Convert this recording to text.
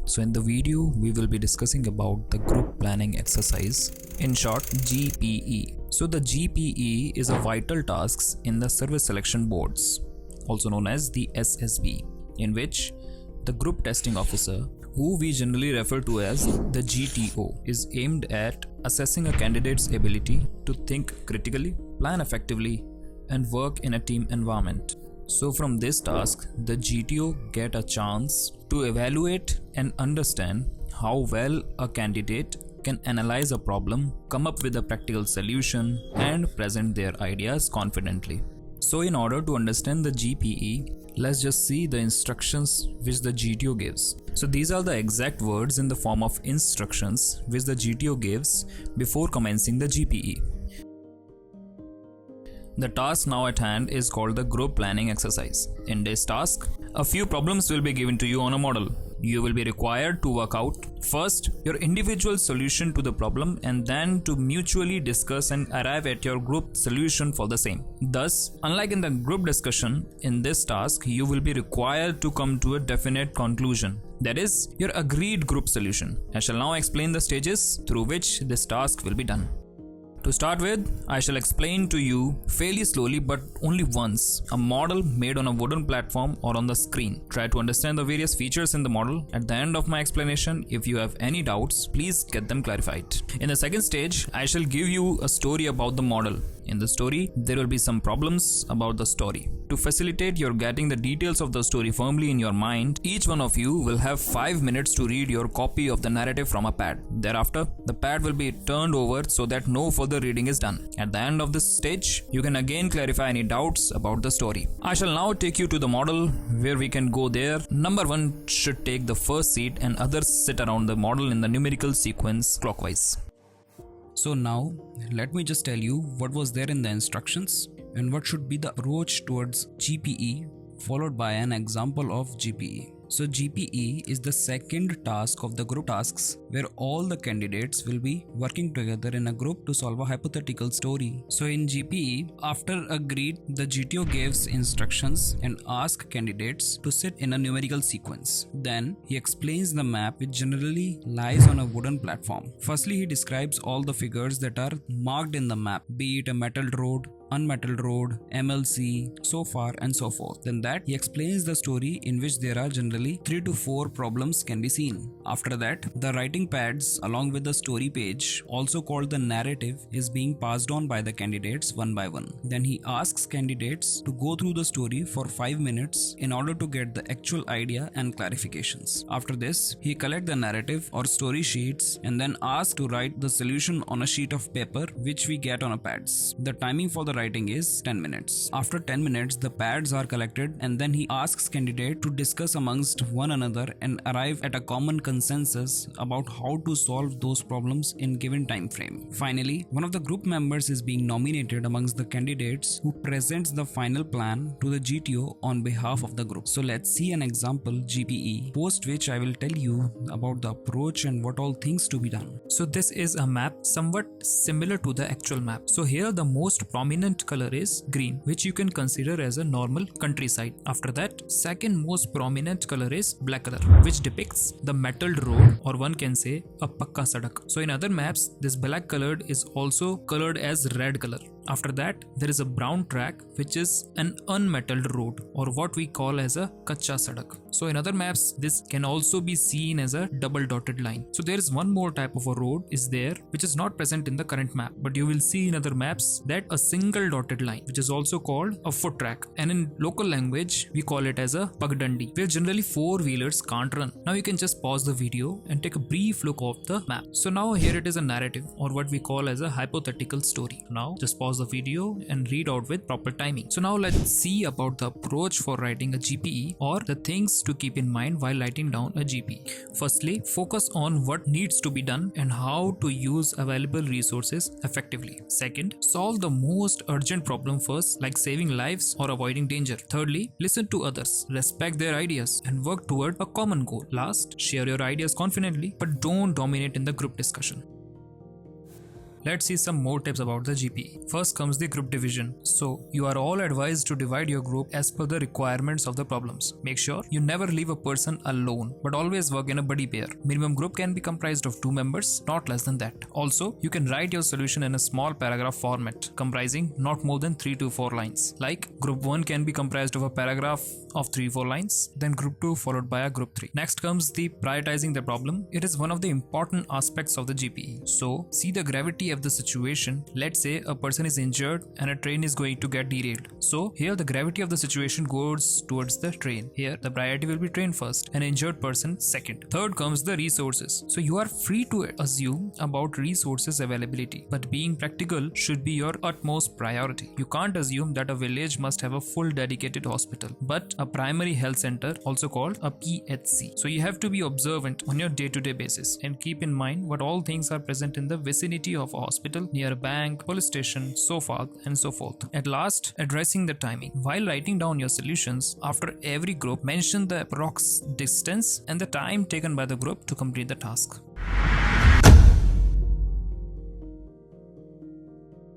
So in the video, we will be discussing about the group planning exercise, in short GPE. So the GPE is a vital tasks in the service selection boards, also known as the SSB, in which the group testing officer, who we generally refer to as the GTO, is aimed at assessing a candidate's ability to think critically, plan effectively, and work in a team environment. So from this task, the GTO get a chance to evaluate and understand how well a candidate can analyze a problem, come up with a practical solution, and present their ideas confidently. So in order to understand the GPE, let's just see the instructions which the GTO gives. So these are the exact words in the form of instructions which the GTO gives before commencing the GPE. The task now at hand is called the group planning exercise. In this task, a few problems will be given to you on a model. You will be required to work out first your individual solution to the problem and then to mutually discuss and arrive at your group solution for the same. Thus, unlike in the group discussion, in this task you will be required to come to a definite conclusion. That is your agreed group solution. I shall now explain the stages through which this task will be done. To start with, I shall explain to you fairly slowly but only once a model made on a wooden platform or on the screen. Try to understand the various features in the model. At the end of my explanation, if you have any doubts, please get them clarified. In the second stage, I shall give you a story about the model. In the story, there will be some problems about the story. To facilitate your getting the details of the story firmly in your mind, each one of you will have 5 minutes to read your copy of the narrative from a pad. Thereafter, the pad will be turned over so that no further reading is done. At the end of this stage, you can again clarify any doubts about the story. I shall now take you to the model where we can go there. Number 1 should take the first seat and others sit around the model in the numerical sequence clockwise. So now, let me just tell you what was there in the instructions and what should be the approach towards GPE, followed by an example of GPE. So GPE is the second task of the group tasks where all the candidates will be working together in a group to solve a hypothetical story. So in GPE, after agreed, the GTO gives instructions and asks candidates to sit in a numerical sequence. Then he explains the map which generally lies on a wooden platform. Firstly, he describes all the figures that are marked in the map, be it a metalled road, unmetalled road, MLC, so far and so forth. Then that he explains the story in which there are generally 3 to 4 problems can be seen. After that, the writing pads along with the story page, also called the narrative, is being passed on by the candidates one by one. Then he asks candidates to go through the story for 5 minutes in order to get the actual idea and clarifications. After this, he collects the narrative or story sheets and then asks to write the solution on a sheet of paper which we get on a pads. The timing for the writing is 10 minutes. After 10 minutes, the pads are collected and then he asks candidate to discuss amongst one another and arrive at a common consensus about how to solve those problems in given time frame. Finally, one of the group members is being nominated amongst the candidates who presents the final plan to the GTO on behalf of the group. So let's see an example GPE, post which I will tell you about the approach and what all things to be done. So this is a map somewhat similar to the actual map. So here the most prominent color is green, which you can consider as a normal countryside. After that, second most prominent color is black color, which depicts the metalled road, or one can say a pakka sadak. So in other maps, this black colored is also colored as red color. After that, there is a brown track which is an unmetalled road, or what we call as a kacha sadak. So in other maps, this can also be seen as a double dotted line. So there is one more type of a road is there which is not present in the current map, but you will see in other maps that a single dotted line, which is also called a foot track, and in local language we call it as a pagdandi, where generally 4-wheelers can't run. Now you can just pause the video and take a brief look of the map. So now here it is a narrative, or what we call as a hypothetical story. Now just pause the video and read out with proper timing. So now let's see about the approach for writing a GPE, or the things to keep in mind while writing down a GPE. Firstly, focus on what needs to be done and how to use available resources effectively. Second, solve the most urgent problem first, like saving lives or avoiding danger. Thirdly, listen to others, respect their ideas, and work toward a common goal. Last, share your ideas confidently, but don't dominate in the group discussion. Let's see some more tips about the GPE. First comes the group division. So you are all advised to divide your group as per the requirements of the problems. Make sure you never leave a person alone, but always work in a buddy pair. Minimum group can be comprised of 2 members, not less than that. Also, you can write your solution in a small paragraph format, comprising not more than 3 to 4 lines. Like group 1 can be comprised of a paragraph of 3-4 lines, then group 2 followed by a group 3. Next comes the prioritizing the problem. It is one of the important aspects of the GPE. So see the gravity of the situation. Let's say a person is injured and a train is going to get derailed. So here the gravity of the situation goes towards the train. Here the priority will be train first and injured person second. Third comes the resources. So you are free to assume about resources availability, but being practical should be your utmost priority. You can't assume that a village must have a full dedicated hospital, but a primary health center, also called a PHC. So you have to be observant on your day-to-day basis and keep in mind what all things are present in the vicinity of a hospital, near a bank, police station, so forth and so forth. At last, addressing the timing. While writing down your solutions, after every group, mention the approx distance and the time taken by the group to complete the task.